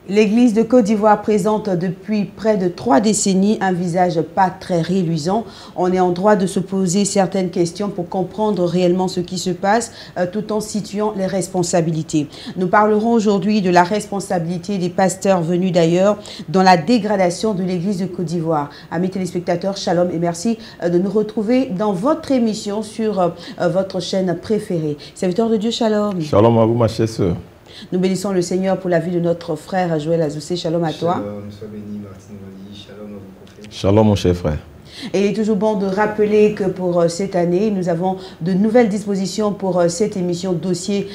L'Église de Côte d'Ivoire présente depuis près de 3 décennies un visage pas très réluisant. On est en droit de se poser certaines questions pour comprendre réellement ce qui se passe tout en situant les responsabilités. Nous parlerons aujourd'hui de la responsabilité des pasteurs venus d'ailleurs dans la dégradation de l'Église de Côte d'Ivoire. Amis téléspectateurs, shalom et merci de nous retrouver dans votre émission sur votre chaîne préférée. Serviteur de Dieu, shalom. Shalom à vous, ma chère sœur. Nous bénissons le Seigneur pour la vie de notre frère Joël Azoussé. Shalom à toi. Shalom, sois béni, Martine Wali. Shalom à vous, prophète. Shalom, mon cher frère. Et il est toujours bon de rappeler que pour cette année, nous avons de nouvelles dispositions pour cette émission Dossier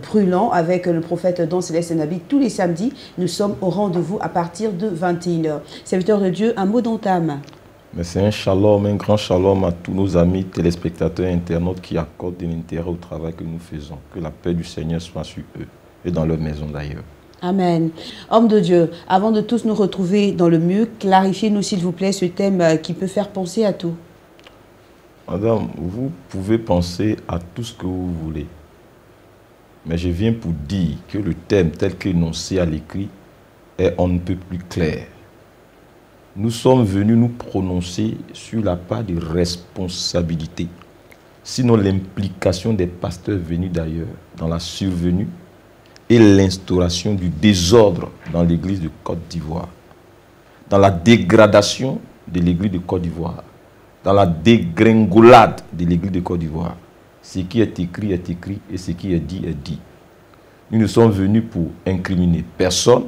brûlant avec le prophète Don Céleste Nabi. Tous les samedis, nous sommes au rendez-vous à partir de 21h. Serviteur de Dieu, un mot d'entame. Mais c'est un shalom, un grand shalom à tous nos amis téléspectateurs et internautes qui accordent de l'intérêt au travail que nous faisons. Que la paix du Seigneur soit sur eux et dans leur maison d'ailleurs. Amen. Homme de Dieu, avant de tous nous retrouver dans le mieux, clarifiez-nous s'il vous plaît ce thème qui peut faire penser à tout. Madame, vous pouvez penser à tout ce que vous voulez. Mais je viens pour dire que le thème tel qu'énoncé à l'écrit est on ne peut plus clair. Nous sommes venus nous prononcer sur la part de responsabilité, sinon l'implication des pasteurs venus d'ailleurs dans la survenue et l'instauration du désordre dans l'église de Côte d'Ivoire, dans la dégradation de l'église de Côte d'Ivoire, dans la dégringolade de l'église de Côte d'Ivoire. Ce qui est écrit et ce qui est dit est dit. Nous ne sommes venus pour incriminer personne,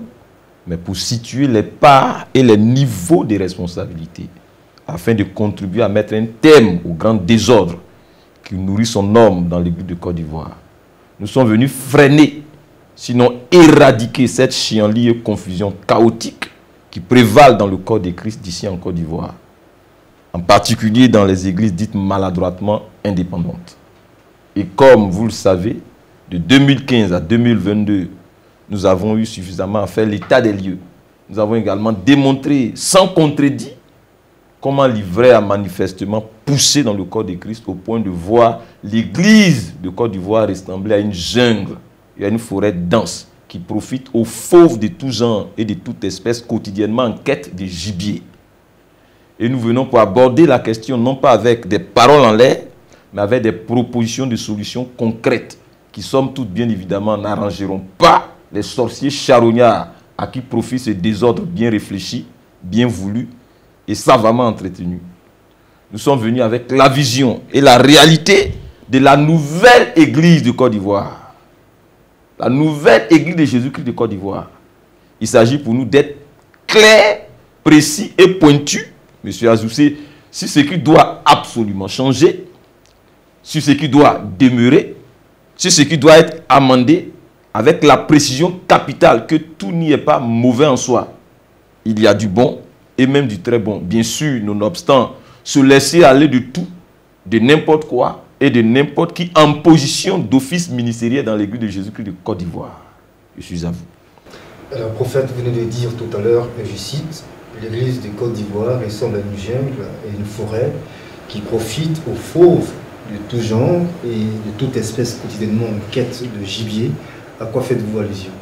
mais pour situer les parts et les niveaux de responsabilité, afin de contribuer à mettre un terme au grand désordre qui nourrit son homme dans l'église de Côte d'Ivoire. Nous sommes venus freiner, sinon éradiquer cette chienlit et confusion chaotique qui prévalent dans le corps de Christ d'ici en Côte d'Ivoire, en particulier dans les églises dites maladroitement indépendantes. Et comme vous le savez, de 2015 à 2022, nous avons eu suffisamment à faire l'état des lieux. Nous avons également démontré, sans contredit, comment l'ivraie a manifestement poussé dans le corps de Christ au point de voir l'église de Côte d'Ivoire ressembler à une jungle et à une forêt dense qui profite aux fauves de tous genres et de toute espèce quotidiennement en quête de gibier. Et nous venons pour aborder la question non pas avec des paroles en l'air, mais avec des propositions de solutions concrètes qui, somme toute, bien évidemment, n'arrangeront pas les sorciers charognards à qui profite ce désordre bien réfléchi, bien voulu et savamment entretenu. Nous sommes venus avec la vision et la réalité de la nouvelle église de Côte d'Ivoire. La nouvelle église de Jésus-Christ de Côte d'Ivoire. Il s'agit pour nous d'être clairs, précis et pointus, M. Azoussé, sur ce qui doit absolument changer, sur ce qui doit demeurer, sur ce qui doit être amendé, avec la précision capitale que tout n'y est pas mauvais en soi. Il y a du bon et même du très bon. Bien sûr, nonobstant, se laisser aller de tout, de n'importe quoi et de n'importe qui en position d'office ministériel dans l'église de Jésus-Christ de Côte d'Ivoire. Je suis à vous. Alors, prophète, vous venez de dire tout à l'heure, je cite, l'église de Côte d'Ivoire ressemble à une jungle et une forêt qui profite aux fauves de tout genre et de toute espèce quotidiennement en quête de gibier. À quoi faites-vous allusion?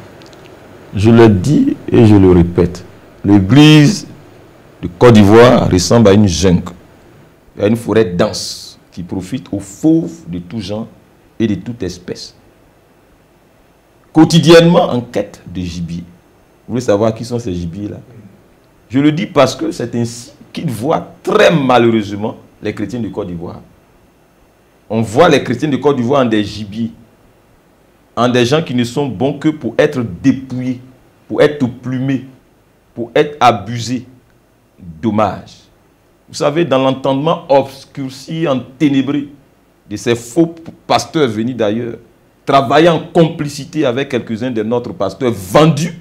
Je le dis et je le répète. L'église de Côte d'Ivoire ressemble à une jungle, à une forêt dense qui profite aux fauves de tout genre et de toute espèce. Quotidiennement en quête de gibier. Vous voulez savoir qui sont ces gibiers-là? Je le dis parce que c'est ainsi qu'ils voient très malheureusement les chrétiens de Côte d'Ivoire. On voit les chrétiens de Côte d'Ivoire en des gibiers, en des gens qui ne sont bons que pour être dépouillés, pour être plumés, pour être abusés. Dommage. Vous savez, dans l'entendement obscurci, enténébré de ces faux pasteurs venus d'ailleurs, travaillant en complicité avec quelques-uns de notre pasteurs vendus,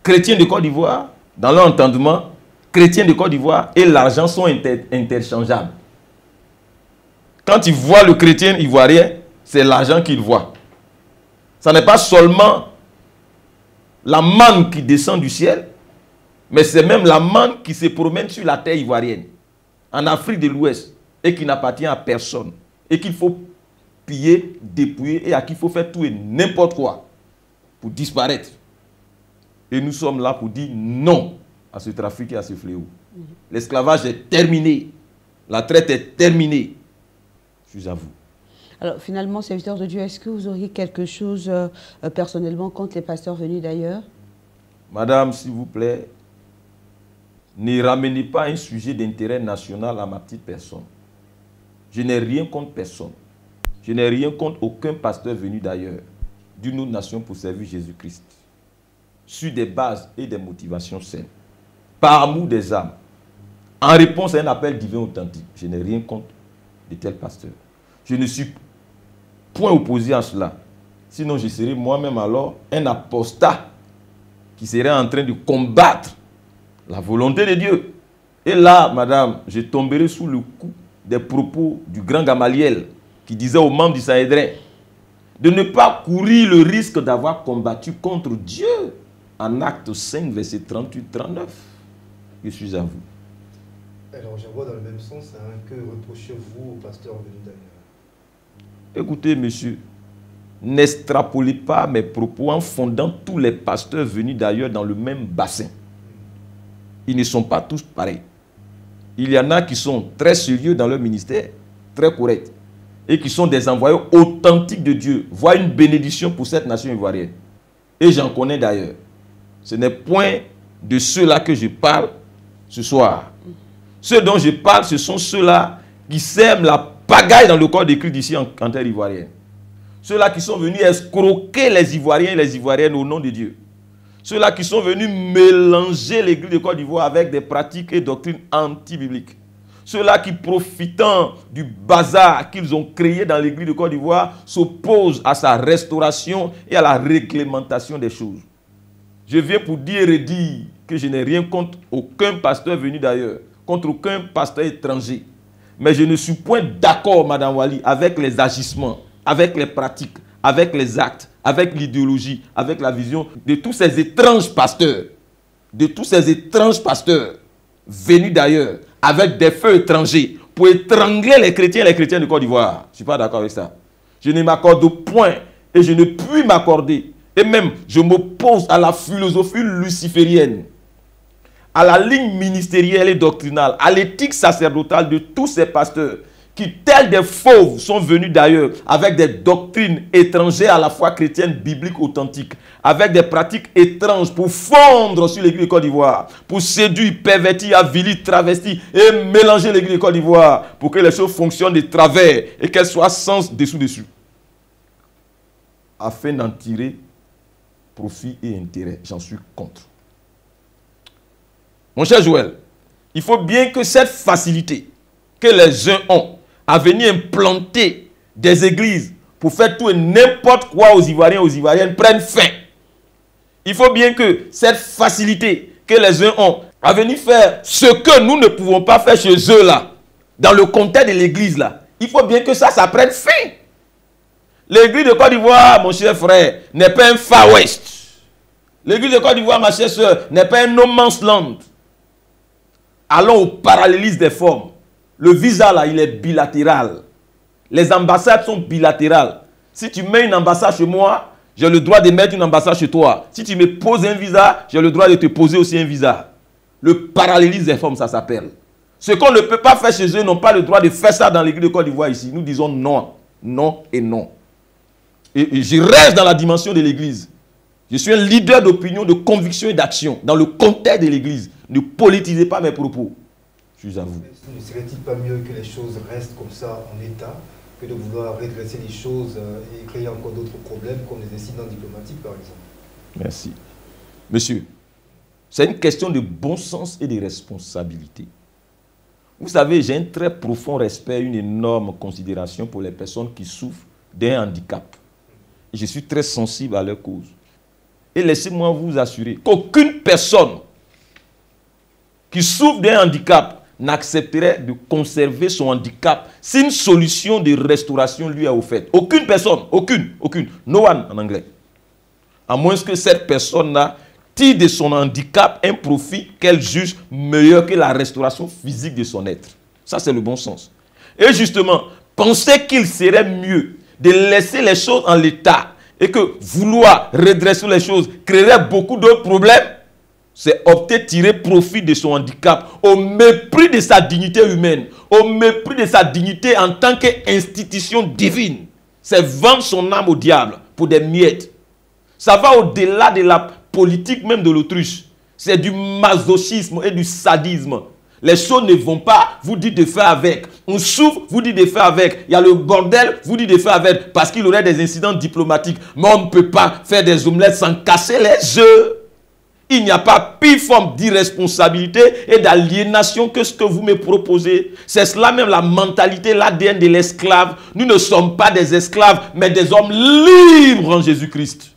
chrétiens de Côte d'Ivoire, dans leur entendement, chrétiens de Côte d'Ivoire et l'argent sont interchangeables. Quand ils voient le chrétien ivoirien, c'est l'argent qu'ils voient. Ce n'est pas seulement la manne qui descend du ciel, mais c'est même la manne qui se promène sur la terre ivoirienne, en Afrique de l'Ouest, et qui n'appartient à personne, et qu'il faut piller, dépouiller, et à qui il faut faire tout et n'importe quoi pour disparaître. Et nous sommes là pour dire non à ce trafic et à ce fléau. L'esclavage est terminé. La traite est terminée. Je suis à vous. Alors finalement, serviteur de Dieu, est-ce que vous auriez quelque chose personnellement contre les pasteurs venus d'ailleurs? Madame, s'il vous plaît, ne ramenez pas un sujet d'intérêt national à ma petite personne. Je n'ai rien contre personne. Je n'ai rien contre aucun pasteur venu d'ailleurs, d'une autre nation pour servir Jésus-Christ. Sur des bases et des motivations saines. Par amour des âmes. En réponse à un appel divin authentique. Je n'ai rien contre de tels pasteurs. Je ne suis point opposé à cela. Sinon, je serais moi-même alors un apostat qui serait en train de combattre la volonté de Dieu. Et là, madame, je tomberai sous le coup des propos du grand Gamaliel qui disait aux membres du Sanhédrin de ne pas courir le risque d'avoir combattu contre Dieu en Acte 5, verset 38-39. Je suis à vous. Alors, j'envoie dans le même sens, hein, que reprochez-vous au pasteur venu d'ailleurs? Écoutez, monsieur, n'extrapolez pas mes propos en fondant tous les pasteurs venus d'ailleurs dans le même bassin. Ils ne sont pas tous pareils. Il y en a qui sont très sérieux dans leur ministère, très corrects, et qui sont des envoyés authentiques de Dieu. Voient une bénédiction pour cette nation ivoirienne. Et j'en connais d'ailleurs. Ce n'est point de ceux-là que je parle ce soir. Ceux dont je parle, ce sont ceux-là qui sèment la pagaille dans le corps de Christ d'ici en terre ivoirienne. Ceux-là qui sont venus escroquer les Ivoiriens et les Ivoiriennes au nom de Dieu. Ceux-là qui sont venus mélanger l'église de Côte d'Ivoire avec des pratiques et doctrines anti-bibliques. Ceux-là qui, profitant du bazar qu'ils ont créé dans l'église de Côte d'Ivoire, s'opposent à sa restauration et à la réglementation des choses. Je viens pour dire et dire que je n'ai rien contre aucun pasteur venu d'ailleurs, contre aucun pasteur étranger. Mais je ne suis point d'accord, Madame Wali, avec les agissements, avec les pratiques, avec les actes, avec l'idéologie, avec la vision de tous ces étranges pasteurs, venus d'ailleurs, avec des feux étrangers, pour étrangler les chrétiens et les chrétiennes de Côte d'Ivoire. Je ne suis pas d'accord avec ça. Je ne m'accorde point et je ne puis m'accorder. Et même, je m'oppose à la philosophie luciférienne, à la ligne ministérielle et doctrinale, à l'éthique sacerdotale de tous ces pasteurs qui, tels des fauves, sont venus d'ailleurs avec des doctrines étrangères à la foi chrétienne, biblique, authentique, avec des pratiques étranges pour fondre sur l'église de Côte d'Ivoire, pour séduire, pervertir, avilir, travestir et mélanger l'église de Côte d'Ivoire pour que les choses fonctionnent de travers et qu'elles soient sans dessous-dessus, afin d'en tirer profit et intérêt. J'en suis contre. Mon cher Joël, il faut bien que cette facilité que les uns ont à venir implanter des églises pour faire tout et n'importe quoi aux Ivoiriens et aux Ivoiriennes prenne fin. Il faut bien que cette facilité que les uns ont à venir faire ce que nous ne pouvons pas faire chez eux là, dans le contexte de l'église là, il faut bien que ça prenne fin. L'église de Côte d'Ivoire, mon cher frère, n'est pas un Far West. L'église de Côte d'Ivoire, ma chère soeur, n'est pas un no man's land. Allons au parallélisme des formes. Le visa, là, il est bilatéral. Les ambassades sont bilatérales. Si tu mets une ambassade chez moi, j'ai le droit de mettre une ambassade chez toi. Si tu me poses un visa, j'ai le droit de te poser aussi un visa. Le parallélisme des formes, ça s'appelle. Ce qu'on ne peut pas faire chez eux, n'ont pas le droit de faire ça dans l'église de Côte d'Ivoire ici. Nous disons non, non et non. Et je reste dans la dimension de l'église. Je suis un leader d'opinion, de conviction et d'action dans le contexte de l'église. Ne politisez pas mes propos. Je suis à vous. Ne serait-il pas mieux que les choses restent comme ça en état que de vouloir redresser les choses et créer encore d'autres problèmes comme les incidents diplomatiques par exemple? Merci. Monsieur, c'est une question de bon sens et de responsabilité. Vous savez, j'ai un très profond respect, une énorme considération pour les personnes qui souffrent d'un handicap. Et je suis très sensible à leur cause. Et laissez-moi vous assurer qu'aucune personne qui souffre d'un handicap n'accepterait de conserver son handicap si une solution de restauration lui est offerte. Aucune personne, aucune. No one en anglais. À moins que cette personne-là tire de son handicap un profit qu'elle juge meilleur que la restauration physique de son être. Ça, c'est le bon sens. Et justement, pensez qu'il serait mieux de laisser les choses en l'état et que vouloir redresser les choses créerait beaucoup d'autres problèmes, c'est opter tirer profit de son handicap au mépris de sa dignité humaine, au mépris de sa dignité en tant qu'institution divine. C'est vendre son âme au diable pour des miettes. Ça va au-delà de la politique même de l'autruche. C'est du masochisme et du sadisme. Les choses ne vont pas, vous dites de faire avec. On souffre, vous dites de faire avec. Il y a le bordel, vous dites de faire avec. Parce qu'il y aurait des incidents diplomatiques. Mais on ne peut pas faire des omelettes sans casser les œufs. Il n'y a pas pire forme d'irresponsabilité et d'aliénation que ce que vous me proposez. C'est cela même la mentalité, l'ADN de l'esclave. Nous ne sommes pas des esclaves, mais des hommes libres en Jésus-Christ.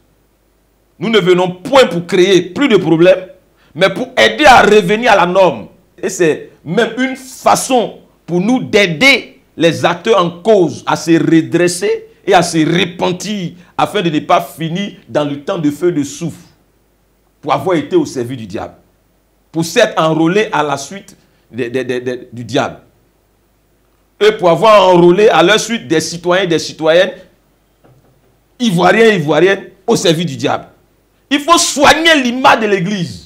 Nous ne venons point pour créer plus de problèmes, mais pour aider à revenir à la norme. Et c'est même une façon pour nous d'aider les acteurs en cause à se redresser et à se repentir afin de ne pas finir dans le temps de feu de soufre pour avoir été au service du diable, pour s'être enrôlé à la suite du diable et pour avoir enrôlé à leur suite des citoyens et des citoyennes ivoiriens et ivoiriennes au service du diable. Il faut soigner l'image de l'Église.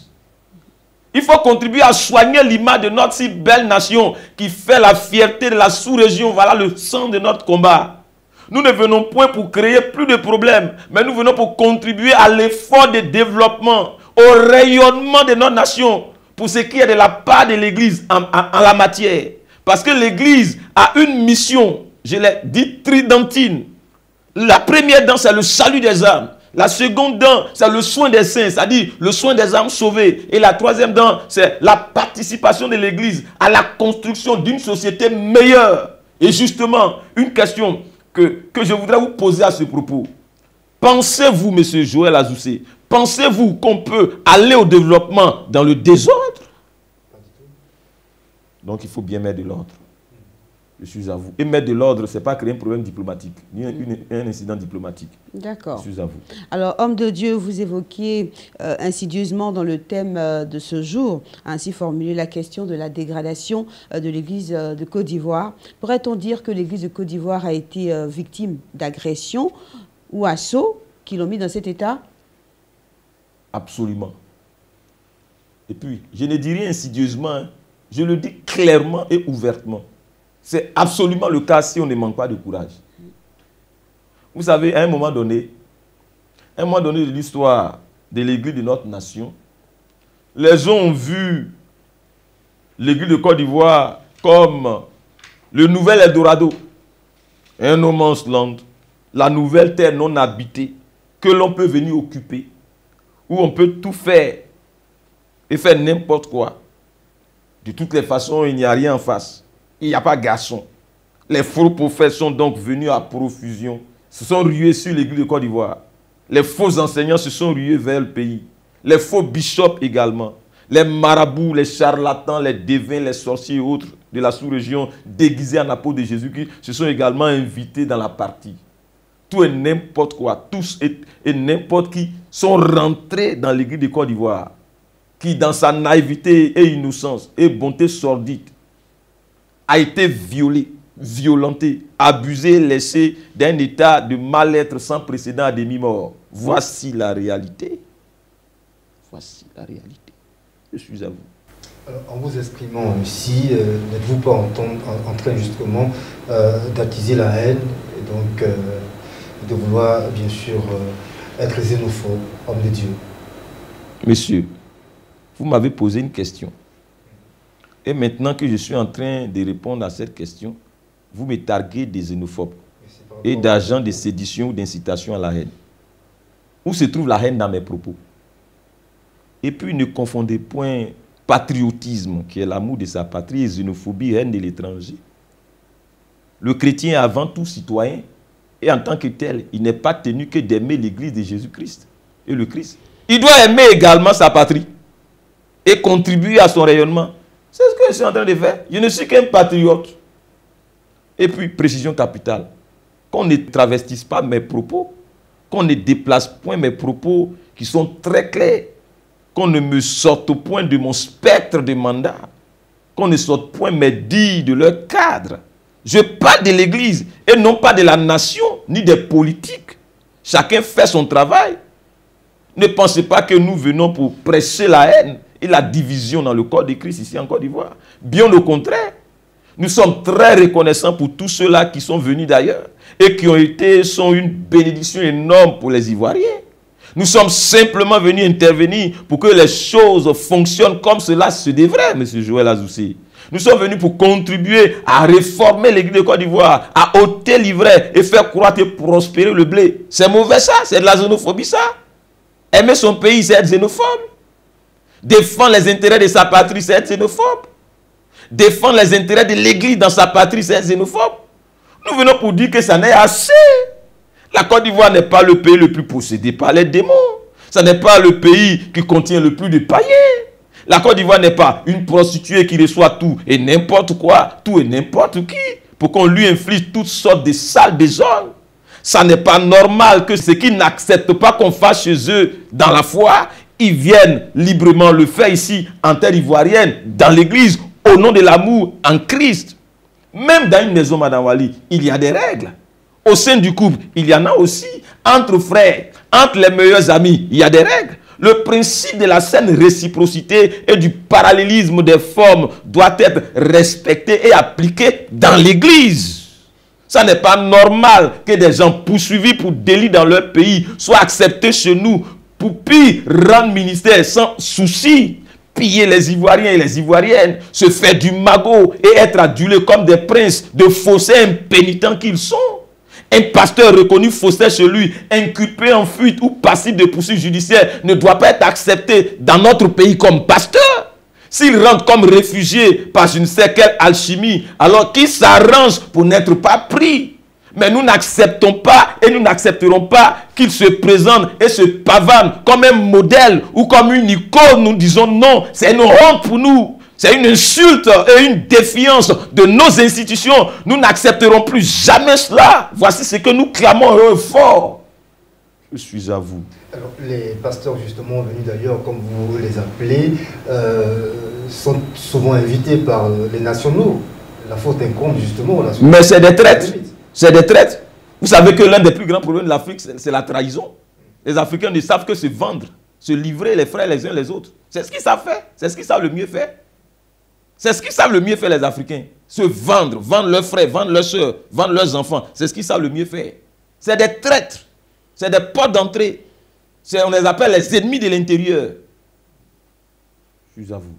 Il faut contribuer à soigner l'image de notre si belle nation qui fait la fierté de la sous-région. Voilà le sang de notre combat. Nous ne venons point pour créer plus de problèmes, mais nous venons pour contribuer à l'effort de développement, au rayonnement de notre nation, pour ce qui est de la part de l'Église en la matière. Parce que l'Église a une mission, je l'ai dit, tridentine. La première dent, c'est le salut des âmes. La seconde dent, c'est le soin des saints, c'est-à-dire le soin des âmes sauvées. Et la troisième dent, c'est la participation de l'Église à la construction d'une société meilleure. Et justement, une question que je voudrais vous poser à ce propos. Pensez-vous, M. Joël Azoussé, pensez-vous qu'on peut aller au développement dans le désordre? Donc il faut bien mettre de l'ordre. Je suis à vous. Et mettre de l'ordre, ce n'est pas créer un problème diplomatique, ni un incident diplomatique. D'accord. Je suis à vous. Alors, homme de Dieu, vous évoquiez insidieusement dans le thème de ce jour, ainsi formulé la question de la dégradation de l'Église de Côte d'Ivoire. Pourrait-on dire que l'Église de Côte d'Ivoire a été victime d'agressions ou assauts qui l'ont mis dans cet état? Absolument. Et puis, je ne dis rien insidieusement, hein. Je le dis clairement et ouvertement. C'est absolument le cas si on ne manque pas de courage. Vous savez, à un moment donné de l'histoire de l'Église de notre nation, les gens ont vu l'Église de Côte d'Ivoire comme le nouvel Eldorado, un no man's land, la nouvelle terre non habitée que l'on peut venir occuper, où on peut tout faire et faire n'importe quoi. De toutes les façons, il n'y a rien en face. Il n'y a pas garçon. Les faux prophètes sont donc venus à profusion. Se sont rués sur l'Église de Côte d'Ivoire. Les faux enseignants se sont rués vers le pays. Les faux bishops également. Les marabouts, les charlatans, les devins, les sorciers et autres de la sous-région déguisés en apôtres de Jésus-Christ se sont également invités dans la partie. Tout et n'importe quoi, tous et n'importe qui sont rentrés dans l'Église de Côte d'Ivoire, qui dans sa naïveté et innocence et bonté sordide a été violé, violenté, abusé, laissé d'un état de mal-être sans précédent à demi-mort. Voici la réalité. Voici la réalité. Je suis à vous. Alors, en vous exprimant ici, n'êtes-vous pas en train justement d'attiser la haine et donc de vouloir bien sûr être xénophobe, homme de Dieu? Monsieur, vous m'avez posé une question. Et maintenant que je suis en train de répondre à cette question, vous me targuez des xénophobes et d'agents de sédition ou d'incitation à la haine. Où se trouve la haine dans mes propos? Et puis ne confondez point patriotisme, qui est l'amour de sa patrie, et xénophobie, haine de l'étranger. Le chrétien est avant tout citoyen, et en tant que tel, il n'est pas tenu que d'aimer l'Église de Jésus-Christ et le Christ. Il doit aimer également sa patrie et contribuer à son rayonnement. C'est ce que je suis en train de faire. Je ne suis qu'un patriote. Et puis, précision capitale. Qu'on ne travestisse pas mes propos, qu'on ne déplace point mes propos qui sont très clairs, qu'on ne me sorte point de mon spectre de mandat, qu'on ne sorte point mes dires de leur cadre. Je parle de l'Église et non pas de la nation ni des politiques. Chacun fait son travail. Ne pensez pas que nous venons pour prêcher la haine et la division dans le corps de Christ ici en Côte d'Ivoire. Bien au contraire. Nous sommes très reconnaissants pour tous ceux-là qui sont venus d'ailleurs et qui sont une bénédiction énorme pour les Ivoiriens. Nous sommes simplement venus intervenir pour que les choses fonctionnent comme cela se devrait, M. Joël Azoussi. Nous sommes venus pour contribuer à réformer l'Église de Côte d'Ivoire, à ôter l'ivraie et faire croître et prospérer le blé. C'est mauvais ça, c'est de la xénophobie ça. Aimer son pays, c'est être xénophobe. Défendre les intérêts de sa patrie, c'est être xénophobe. Défendre les intérêts de l'Église dans sa patrie, c'est être xénophobe. Nous venons pour dire que ça n'est assez. La Côte d'Ivoire n'est pas le pays le plus possédé par les démons. Ça n'est pas le pays qui contient le plus de païens. La Côte d'Ivoire n'est pas une prostituée qui reçoit tout et n'importe quoi, tout et n'importe qui, pour qu'on lui inflige toutes sortes de sales désordres. Ça n'est pas normal que ceux qui n'acceptent pas qu'on fasse chez eux dans la foi, ils viennent librement le faire ici en terre ivoirienne, dans l'église, au nom de l'amour en Christ. Même dans une maison, Madame Wali, il y a des règles. Au sein du couple, il y en a aussi. Entre frères, entre les meilleurs amis, il y a des règles. Le principe de la saine réciprocité et du parallélisme des formes doit être respecté et appliqué dans l'église. Ça n'est pas normal que des gens poursuivis pour délit dans leur pays soient acceptés chez nous pour pire rendre ministère sans souci. Piller les Ivoiriens et les Ivoiriennes, se faire du magot et être adulés comme des princes de faussaires impénitents qu'ils sont. Un pasteur reconnu faussaire chez lui, inculpé en fuite ou passif de poursuites judiciaires, ne doit pas être accepté dans notre pays comme pasteur. S'il rentre comme réfugié par une certaine alchimie, alors qu'il s'arrange pour n'être pas pris. Mais nous n'acceptons pas et nous n'accepterons pas qu'il se présente et se pavane comme un modèle ou comme une icône. Nous disons non, c'est une honte pour nous. C'est une insulte et une défiance de nos institutions. Nous n'accepterons plus jamais cela. Voici ce que nous clamons fort. Je suis à vous. Alors, les pasteurs justement venus d'ailleurs, comme vous les appelez, sont souvent invités par les nationaux. La faute incombe justement. Mais c'est des traîtres. C'est des traîtres. Vous savez que l'un des plus grands problèmes de l'Afrique, c'est la trahison. Les Africains ne savent que se vendre, se livrer les frères les uns les autres. C'est ce qu'ils savent faire. C'est ce qu'ils savent le mieux faire. C'est ce qu'ils savent le mieux faire, les Africains. Se vendre, vendre leurs frères, vendre leurs soeurs, vendre leurs enfants. C'est ce qu'ils savent le mieux faire. C'est des traîtres. C'est des portes d'entrée. On les appelle les ennemis de l'intérieur. Je suis à vous.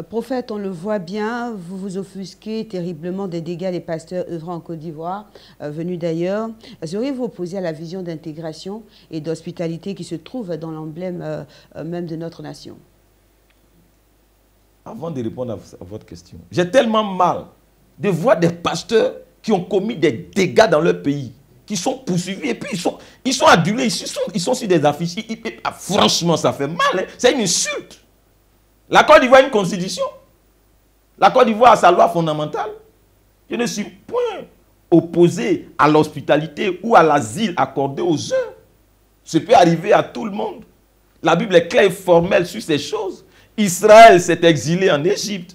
Prophète, on le voit bien, vous vous offusquez terriblement des dégâts des pasteurs œuvrant en Côte d'Ivoire, venus d'ailleurs. Seriez-vous opposé à la vision d'intégration et d'hospitalité qui se trouve dans l'emblème même de notre nation? Avant de répondre à votre question, j'ai tellement mal de voir des pasteurs qui ont commis des dégâts dans leur pays, qui sont poursuivis et puis ils sont adulés, ils sont sur des affiches. Franchement, ça fait mal, hein? C'est une insulte. La Côte d'Ivoire a une constitution. La Côte d'Ivoire a sa loi fondamentale. Je ne suis point opposé à l'hospitalité ou à l'asile accordé aux uns. Ça peut arriver à tout le monde. La Bible est claire et formelle sur ces choses. Israël s'est exilé en Égypte.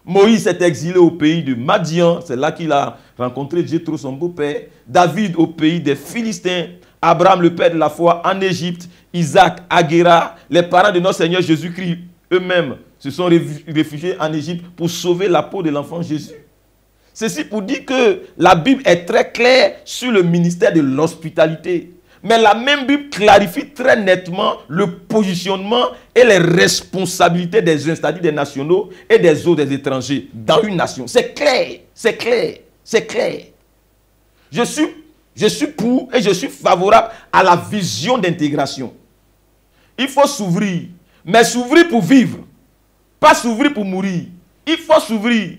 Moïse s'est exilé au pays de Madian. C'est là qu'il a rencontré Jéthro, son beau-père. David au pays des Philistins. Abraham, le père de la foi, en Égypte. Isaac à Guérar. Les parents de notre Seigneur Jésus-Christ eux-mêmes se sont réfugiés en Égypte pour sauver la peau de l'enfant Jésus. Ceci pour dire que la Bible est très claire sur le ministère de l'hospitalité. Mais la même Bible clarifie très nettement le positionnement et les responsabilités des uns, c'est-à-dire des nationaux et des autres, des étrangers, dans une nation. C'est clair, c'est clair, c'est clair. Je suis pour et je suis favorable à la vision d'intégration. Il faut s'ouvrir. Mais s'ouvrir pour vivre, pas s'ouvrir pour mourir. Il faut s'ouvrir,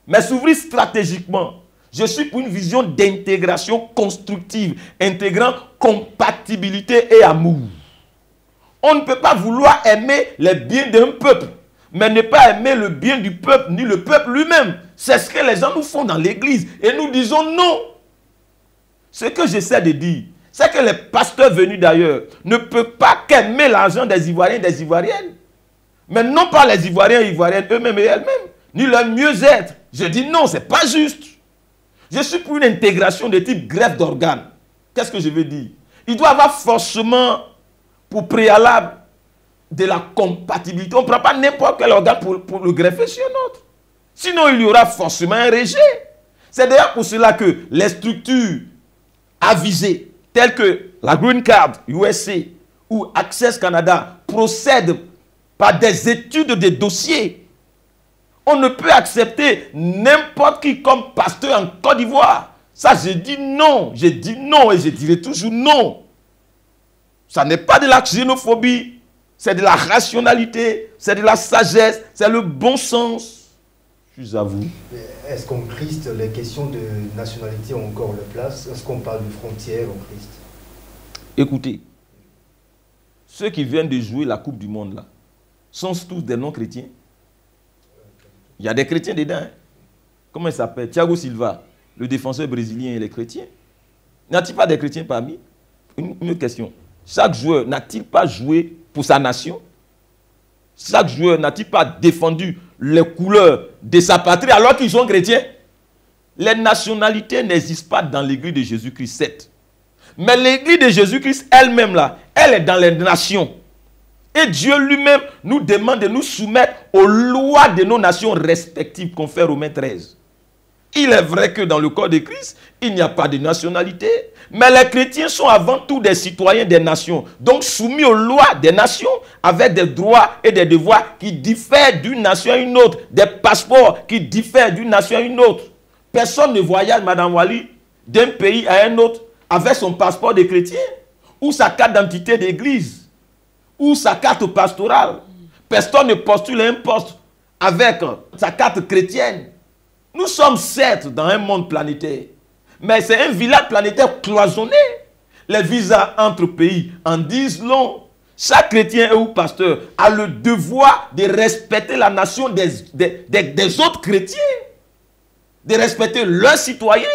mais s'ouvrir stratégiquement. Je suis pour une vision d'intégration constructive, intégrant compatibilité et amour. On ne peut pas vouloir aimer les biens d'un peuple, mais ne pas aimer le bien du peuple, ni le peuple lui-même. C'est ce que les gens nous font dans l'église. Et nous disons non. Ce que j'essaie de dire, c'est que les pasteurs venus d'ailleurs ne peuvent pas qu'aimer l'argent des Ivoiriens et des Ivoiriennes. Mais non pas les Ivoiriens et Ivoiriennes eux-mêmes et elles-mêmes, ni leur mieux-être. Je dis non, ce n'est pas juste. Je suis pour une intégration de type greffe d'organes. Qu'est-ce que je veux dire? Il doit avoir forcément pour préalable de la compatibilité. On ne prend pas n'importe quel organe pour le greffer sur un autre. Sinon, il y aura forcément un rejet. C'est d'ailleurs pour cela que les structures avisées, telles que la Green Card USA ou Access Canada, procèdent par des études de dossiers. On ne peut accepter n'importe qui comme pasteur en Côte d'Ivoire. Ça, je dis non et je dirai toujours non. Ça n'est pas de la xénophobie, c'est de la rationalité, c'est de la sagesse, c'est le bon sens. Je vous avoue. Est-ce qu'en Christ, les questions de nationalité ont encore leur place? Est-ce qu'on parle de frontières en Christ? Écoutez, ceux qui viennent de jouer la Coupe du Monde là, sont tous des non-chrétiens. Il y a des chrétiens dedans. Hein? Comment il s'appelle? Thiago Silva, le défenseur brésilien, il est chrétien. N'y a-t-il pas des chrétiens parmi? Une question. Chaque joueur n'a-t-il pas joué pour sa nation? Chaque joueur n'a-t-il pas défendu les couleurs de sa patrie alors qu'ils sont chrétiens? Les nationalités n'existent pas dans l'église de Jésus-Christ, certes. Mais l'église de Jésus-Christ elle-même, là, elle est dans les nations. Et Dieu lui-même nous demande de nous soumettre aux lois de nos nations respectives, confère Romains 13. Il est vrai que dans le corps de Christ, il n'y a pas de nationalité. Mais les chrétiens sont avant tout des citoyens des nations. Donc soumis aux lois des nations avec des droits et des devoirs qui diffèrent d'une nation à une autre. Des passeports qui diffèrent d'une nation à une autre. Personne ne voyage, Madame Wali, d'un pays à un autre avec son passeport de chrétien ou sa carte d'identité d'église ou sa carte pastorale. Personne ne postule un poste avec sa carte chrétienne. Nous sommes certes dans un monde planétaire, mais c'est un village planétaire cloisonné. Les visas entre pays en disent long. Chaque chrétien ou pasteur a le devoir de respecter la nation des autres chrétiens, de respecter leurs citoyens,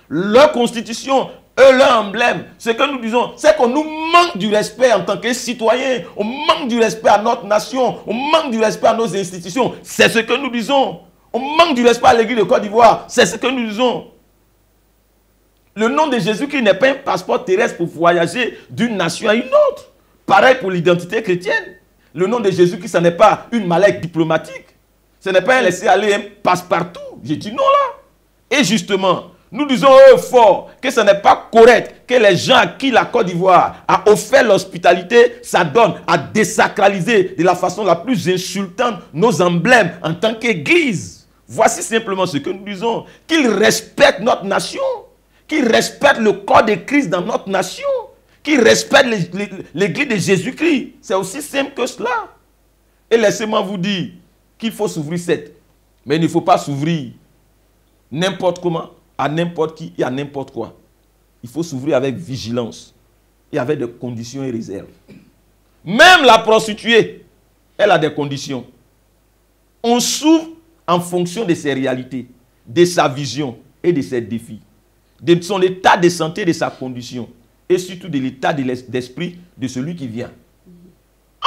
leur constitution, leur emblème. Ce que nous disons, c'est qu'on nous manque du respect en tant que citoyens. On manque du respect à notre nation. On manque du respect à nos institutions. C'est ce que nous disons. On manque du respect à l'église de Côte d'Ivoire. C'est ce que nous disons. Le nom de Jésus-Christ n'est pas un passeport terrestre pour voyager d'une nation à une autre. Pareil pour l'identité chrétienne. Le nom de Jésus-Christ, ce n'est pas une maladie diplomatique. Ce n'est pas un laisser-aller, un passe-partout. J'ai dit non là. Et justement, nous disons fort que ce n'est pas correct que les gens à qui la Côte d'Ivoire a offert l'hospitalité s'adonnent à désacraliser de la façon la plus insultante nos emblèmes en tant qu'église. Voici simplement ce que nous disons. Qu'ils respectent notre nation, qu'ils respectent le corps de Christ dans notre nation, qu'ils respectent l'église de Jésus-Christ. C'est aussi simple que cela. Et laissez-moi vous dire qu'il faut s'ouvrir cette. Mais il ne faut pas s'ouvrir n'importe comment, à n'importe qui et à n'importe quoi. Il faut s'ouvrir avec vigilance et avec des conditions et réserves. Même la prostituée, elle a des conditions. On s'ouvre en fonction de ses réalités, de sa vision et de ses défis, de son état de santé, de sa condition et surtout de l'état d'esprit de celui qui vient.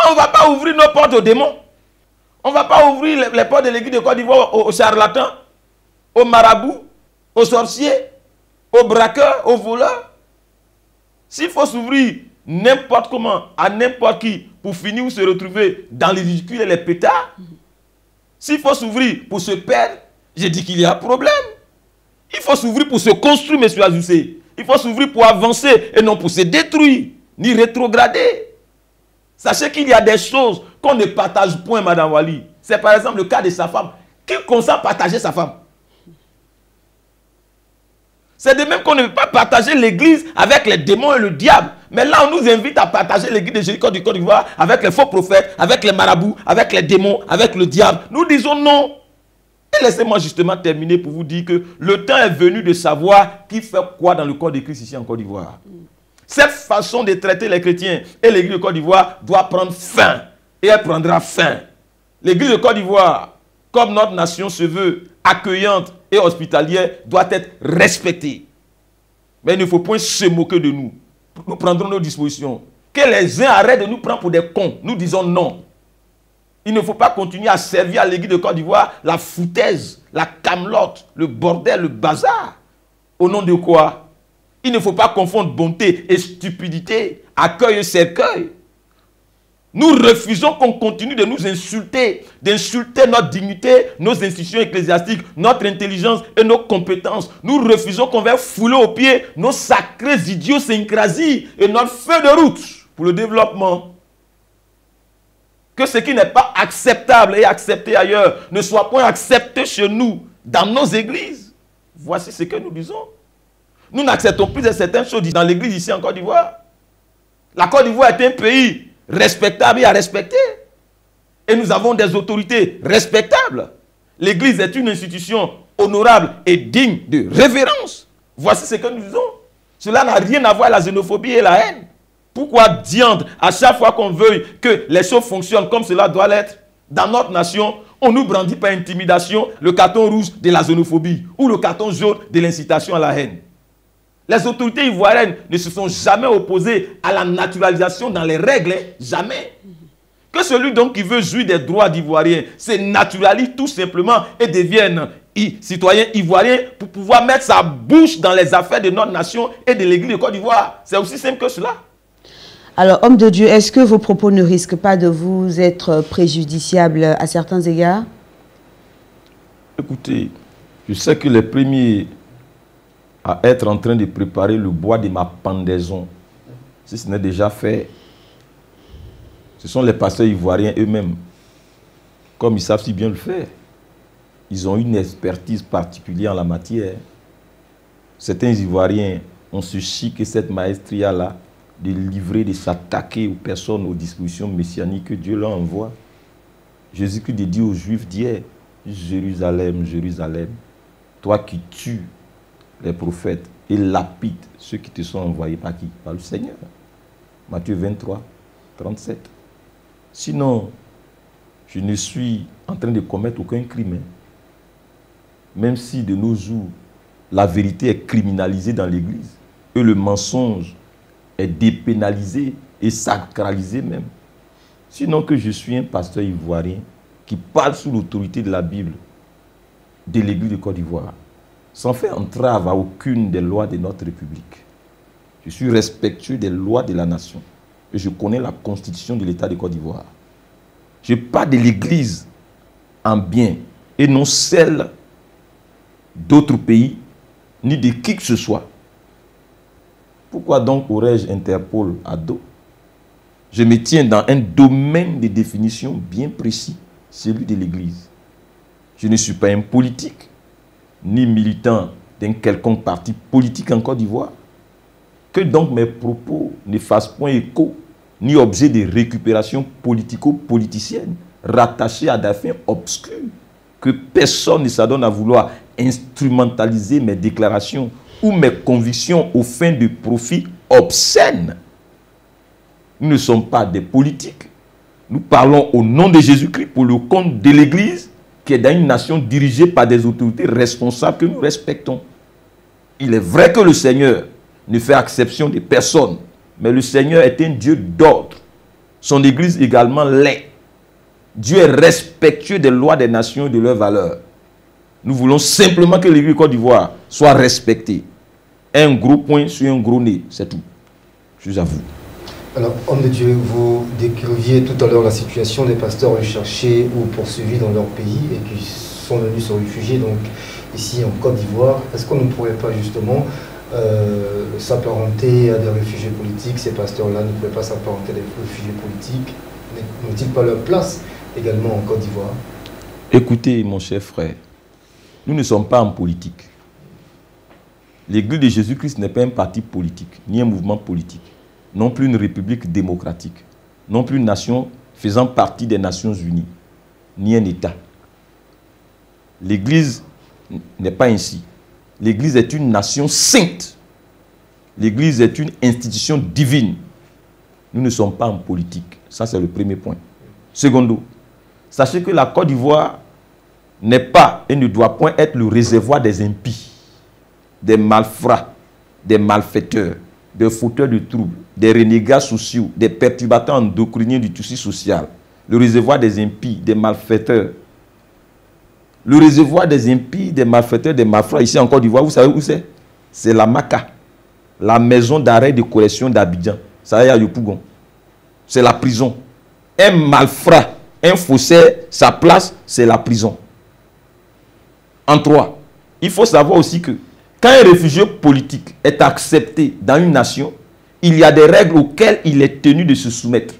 On ne va pas ouvrir nos portes aux démons. On ne va pas ouvrir les portes de l'église de Côte d'Ivoire aux charlatans, aux marabouts, aux sorciers, aux braqueurs, aux voleurs. S'il faut s'ouvrir n'importe comment, à n'importe qui, pour finir ou se retrouver dans les ridicules et les pétards, s'il faut s'ouvrir pour se perdre, j'ai dit qu'il y a un problème. Il faut s'ouvrir pour se construire, M. Azoussé. Il faut s'ouvrir pour avancer et non pour se détruire, ni rétrograder. Sachez qu'il y a des choses qu'on ne partage point, Madame Wali. C'est par exemple le cas de sa femme. Qui consent partager sa femme? C'est de même qu'on ne veut pas partager l'église avec les démons et le diable. Mais là, on nous invite à partager l'église de Jésus du Côte d'Ivoire avec les faux prophètes, avec les marabouts, avec les démons, avec le diable. Nous disons non. Et laissez-moi justement terminer pour vous dire que le temps est venu de savoir qui fait quoi dans le corps de Christ ici en Côte d'Ivoire. Cette façon de traiter les chrétiens et l'église de Côte d'Ivoire doit prendre fin. Et elle prendra fin. L'église de Côte d'Ivoire, comme notre nation se veut accueillante et hospitalière, doit être respectée. Mais il ne faut point se moquer de nous. Nous prendrons nos dispositions. Que les uns arrêtent de nous prendre pour des cons. Nous disons non. Il ne faut pas continuer à servir à l'église de Côte d'Ivoire la foutaise, la camelote, le bordel, le bazar. Au nom de quoi? Il ne faut pas confondre bonté et stupidité, accueil et cercueil. Nous refusons qu'on continue de nous insulter, d'insulter notre dignité, nos institutions ecclésiastiques, notre intelligence et nos compétences. Nous refusons qu'on vienne fouler aux pieds nos sacrées idiosyncrasies et notre feu de route pour le développement. Que ce qui n'est pas acceptable et accepté ailleurs ne soit point accepté chez nous, dans nos églises. Voici ce que nous disons. Nous n'acceptons plus de certaines choses dans l'église ici en Côte d'Ivoire. La Côte d'Ivoire est un pays respectable et à respecter. Et nous avons des autorités respectables. L'église est une institution honorable et digne de révérence. Voici ce que nous disons. Cela n'a rien à voir avec la xénophobie et la haine. Pourquoi diantre, à chaque fois qu'on veuille que les choses fonctionnent comme cela doit l'être, dans notre nation, on nous brandit par intimidation le carton rouge de la xénophobie ou le carton jaune de l'incitation à la haine. Les autorités ivoiriennes ne se sont jamais opposées à la naturalisation dans les règles, jamais. Que celui donc qui veut jouir des droits d'Ivoiriens se naturalise tout simplement et devienne citoyen ivoirien pour pouvoir mettre sa bouche dans les affaires de notre nation et de l'église de Côte d'Ivoire. C'est aussi simple que cela. Alors, homme de Dieu, est-ce que vos propos ne risquent pas de vous être préjudiciables à certains égards? Écoutez, je sais que les premiers à être en train de préparer le bois de ma pendaison, si ce n'est déjà fait, ce sont les pasteurs ivoiriens eux-mêmes. Comme ils savent si bien le faire, ils ont une expertise particulière en la matière. Certains Ivoiriens ont ce chic et cette maestria-là de livrer, de s'attaquer aux personnes, aux dispositions messianiques que Dieu leur envoie. Jésus-Christ dit aux Juifs d'hier, Jérusalem, Jérusalem, toi qui tues les prophètes et lapides ceux qui te sont envoyés par qui? Par le Seigneur. Matthieu 23, 37. Sinon, je ne suis en train de commettre aucun crime. Même si de nos jours, la vérité est criminalisée dans l'Église et le mensonge est dépénalisé et sacralisé même. Sinon que je suis un pasteur ivoirien qui parle sous l'autorité de la Bible de l'Église de Côte d'Ivoire, sans faire entrave à aucune des lois de notre République. Je suis respectueux des lois de la nation et je connais la constitution de l'État de Côte d'Ivoire. Je parle de l'Église en bien et non celle d'autres pays ni de qui que ce soit. Pourquoi donc aurais-je Interpol à dos? Je me tiens dans un domaine de définition bien précis, celui de l'Église. Je ne suis pas un politique, ni militant d'un quelconque parti politique en Côte d'Ivoire. Que donc mes propos ne fassent point écho, ni objet de récupération politico-politicienne, rattachée à des fins obscures, que personne ne s'adonne à vouloir instrumentaliser mes déclarations ou mes convictions aux fins de profit obscènes. Nous ne sommes pas des politiques. Nous parlons au nom de Jésus-Christ pour le compte de l'Église qui est dans une nation dirigée par des autorités responsables que nous respectons. Il est vrai que le Seigneur ne fait exception de personne, mais le Seigneur est un Dieu d'ordre. Son Église également l'est. Dieu est respectueux des lois des nations et de leurs valeurs. Nous voulons simplement que l'Église de Côte d'Ivoire soit respectée. Un gros point sur un gros nez, c'est tout. Je vous avoue. Alors, homme de Dieu, vous décriviez tout à l'heure la situation des pasteurs recherchés ou poursuivis dans leur pays et qui sont venus se réfugier donc, ici en Côte d'Ivoire. Est-ce qu'on ne pourrait pas justement s'apparenter à des réfugiés politiques? Ces pasteurs-là ne pourraient pas s'apparenter à des réfugiés politiques? N'ont-ils pas leur place également en Côte d'Ivoire? Écoutez, mon cher frère, nous ne sommes pas en politique. L'Église de Jésus-Christ n'est pas un parti politique, ni un mouvement politique, non plus une république démocratique, non plus une nation faisant partie des Nations Unies, ni un État. L'Église n'est pas ainsi. L'Église est une nation sainte. L'Église est une institution divine. Nous ne sommes pas en politique. Ça, c'est le premier point. Secondo, sachez que la Côte d'Ivoire n'est pas et ne doit point être le réservoir des impies, des malfrats, des malfaiteurs, des fauteurs de troubles, des renégats sociaux, des perturbateurs endocriniens du tissu social. Le réservoir des impies, des malfaiteurs. Le réservoir des impies, des malfaiteurs, des malfrats, ici en Côte d'Ivoire, vous savez où c'est? C'est la Maca. la maison d'arrêt de correction d'Abidjan. Ça y est à Yopougon. C'est la prison. Un malfrat, un faussaire, sa place, c'est la prison. En 3, il faut savoir aussi que quand un réfugié politique est accepté dans une nation, il y a des règles auxquelles il est tenu de se soumettre.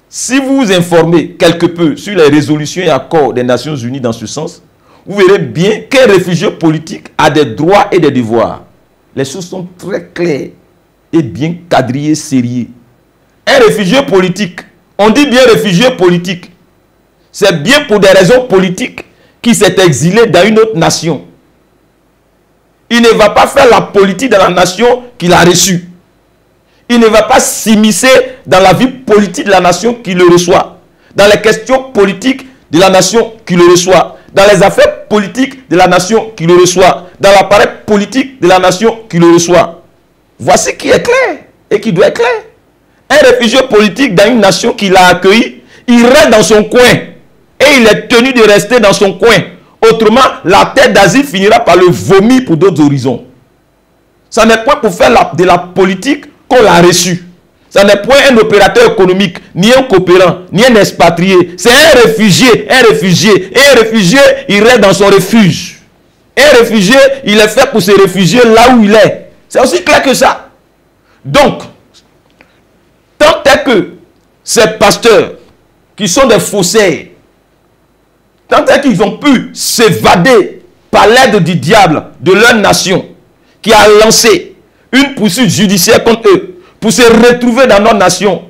Si vous vous informez quelque peu sur les résolutions et accords des Nations Unies dans ce sens, vous verrez bien qu'un réfugié politique a des droits et des devoirs. Les choses sont très claires et bien quadrillées, sérieuses. Un réfugié politique, on dit bien réfugié politique, c'est bien pour des raisons politiques qui s'est exilé dans une autre nation. Il ne va pas faire la politique dans la nation qu'il a reçue. Il ne va pas s'immiscer dans la vie politique de la nation qui le reçoit, dans les questions politiques de la nation qui le reçoit, dans les affaires politiques de la nation qui le reçoit, dans l'appareil politique de la nation qui le reçoit. Voici qui est clair et qui doit être clair. Un réfugié politique dans une nation qui l'a accueilli, il reste dans son coin et il est tenu de rester dans son coin. Autrement, la terre d'asile finira par le vomir pour d'autres horizons. Ça n'est pas pour faire de la politique qu'on l'a reçu. Ça n'est point un opérateur économique, ni un coopérant, ni un expatrié. C'est un réfugié, un réfugié. Et un réfugié, il reste dans son refuge. Un réfugié, il est fait pour se réfugier là où il est. C'est aussi clair que ça. Donc, tant est que ces pasteurs, qui sont des faussaires, tant est qu'ils ont pu s'évader par l'aide du diable de leur nation, qui a lancé une poursuite judiciaire contre eux, pour se retrouver dans notre nation.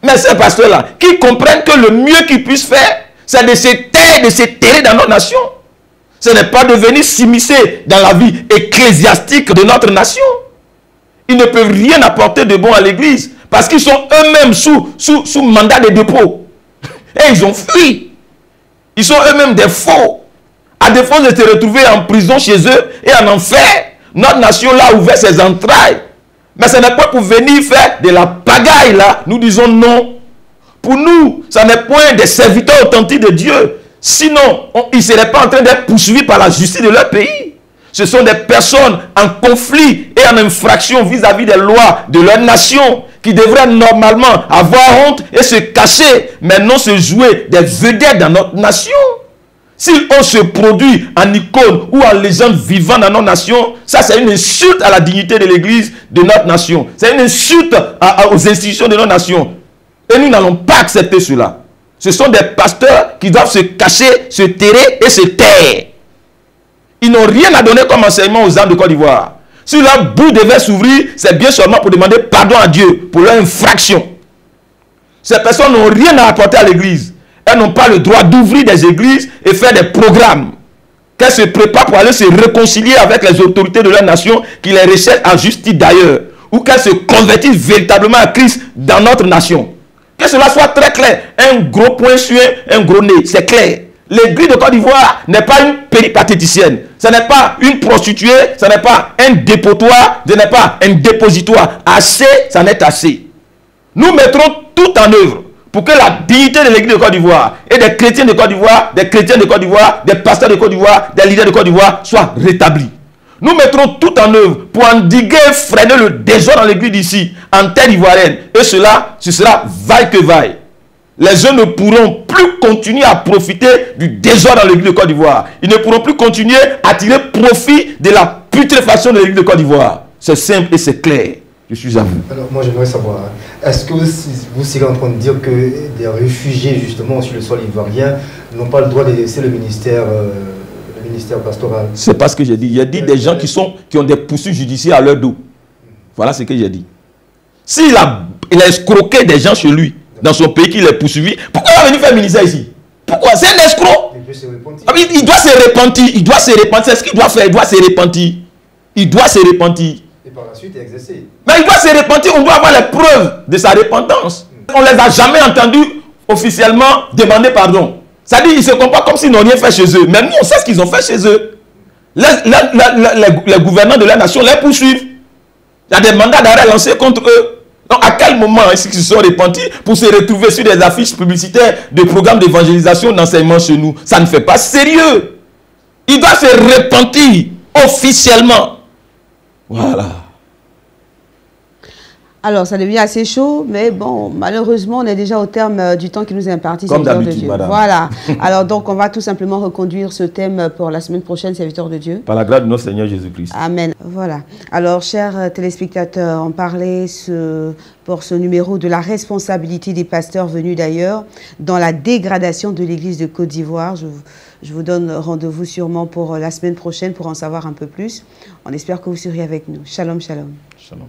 Mais ces pasteurs-là, qui comprennent que le mieux qu'ils puissent faire, c'est de se taire, de se terrer dans notre nation. Ce n'est pas de venir s'immiscer dans la vie ecclésiastique de notre nation. Ils ne peuvent rien apporter de bon à l'église, parce qu'ils sont eux-mêmes sous mandat de dépôt. Et ils ont fui. Ils sont eux-mêmes des faux. À défaut de se retrouver en prison chez eux et en enfer, notre nation là a ouvert ses entrailles. Mais ce n'est pas pour venir faire de la pagaille là. Nous disons non. Pour nous, ça n'est point des serviteurs authentiques de Dieu. Sinon, ils ne seraient pas en train d'être poursuivis par la justice de leur pays. Ce sont des personnes en conflit et en infraction vis-à-vis des lois de leur nation qui devraient normalement avoir honte et se cacher, mais non se jouer des vedettes dans notre nation. S'ils ont se produit en icône ou en légende vivant dans nos nations, ça c'est une insulte à la dignité de l'église de notre nation. C'est une insulte aux institutions de nos nations. Et nous n'allons pas accepter cela. Ce sont des pasteurs qui doivent se cacher, se terrer et se taire. Ils n'ont rien à donner comme enseignement aux âmes de Côte d'Ivoire. Si leur bouche devait s'ouvrir, c'est bien seulement pour demander pardon à Dieu pour leur infraction. Ces personnes n'ont rien à apporter à l'église. Elles n'ont pas le droit d'ouvrir des églises et faire des programmes. Qu'elles se préparent pour aller se réconcilier avec les autorités de leur nation qui les recherchent en justice d'ailleurs. Ou qu'elles se convertissent véritablement à Christ dans notre nation. Que cela soit très clair. Un gros point sur un gros nez. C'est clair. L'église de Côte d'Ivoire n'est pas une péripatéticienne. Ce n'est pas une prostituée. Ce n'est pas un dépotoir. Ce n'est pas un dépositoire. Assez, ça n'est assez. Nous mettrons tout en œuvre pour que la dignité de l'église de Côte d'Ivoire et des chrétiens de Côte d'Ivoire, des chrétiens de Côte d'Ivoire, des pasteurs de Côte d'Ivoire, des leaders de Côte d'Ivoire soit rétablie. Nous mettrons tout en œuvre pour endiguer et freiner le désordre dans l'église d'ici, en terre ivoirienne. Et cela, ce sera vaille que vaille. Les jeunes ne pourront plus continuer à profiter du désordre dans l'église de Côte d'Ivoire. Ils ne pourront plus continuer à tirer profit de la putréfaction de l'église de Côte d'Ivoire. C'est simple et c'est clair. Je suis à vous. Alors moi j'aimerais savoir, est-ce que vous serez en train de dire que des réfugiés justement sur le sol ivoirien n'ont pas le droit de laisser le ministère pastoral? C'est pas ce que j'ai dit. J'ai dit des gens qui ont des poursuites judiciaires à leur dos. Voilà ce que j'ai dit. S'il a escroqué des gens chez lui, dans son pays, qu'il est poursuivi, pourquoi il va venir faire ministère ici? Pourquoi? C'est un escroc. Il doit se repentir. Il doit se repentir. C'est ce qu'il doit faire. Il doit se repentir. Il doit se repentir. Et par la suite exercer. Mais il doit se repentir. On doit avoir les preuves de sa repentance. On ne les a jamais entendus officiellement demander pardon. C'est-à-dire qu'ils se comportent comme s'ils n'ont rien fait chez eux. Mais nous, on sait ce qu'ils ont fait chez eux. Les gouvernants de la nation les poursuivent. Il y a des mandats d'arrêt lancés contre eux. Donc, à quel moment est-ce qu'ils se sont repentis pour se retrouver sur des affiches publicitaires de programmes d'évangélisation, d'enseignement chez nous? Ça ne fait pas sérieux. Ils doivent se repentir officiellement. Voilà. Alors, ça devient assez chaud, mais bon, malheureusement, on est déjà au terme du temps qui nous est imparti, Comme serviteur de d'habitude, Dieu. madame. Voilà. Alors, donc, on va tout simplement reconduire ce thème pour la semaine prochaine, serviteur de Dieu. Par la grâce de notre Seigneur Jésus-Christ. Amen. Voilà. Alors, chers téléspectateurs, on parlait pour ce numéro de la responsabilité des pasteurs venus d'ailleurs dans la dégradation de l'Église de Côte d'Ivoire. Je vous donne rendez-vous sûrement pour la semaine prochaine pour en savoir un peu plus. On espère que vous serez avec nous. Shalom, shalom. Shalom.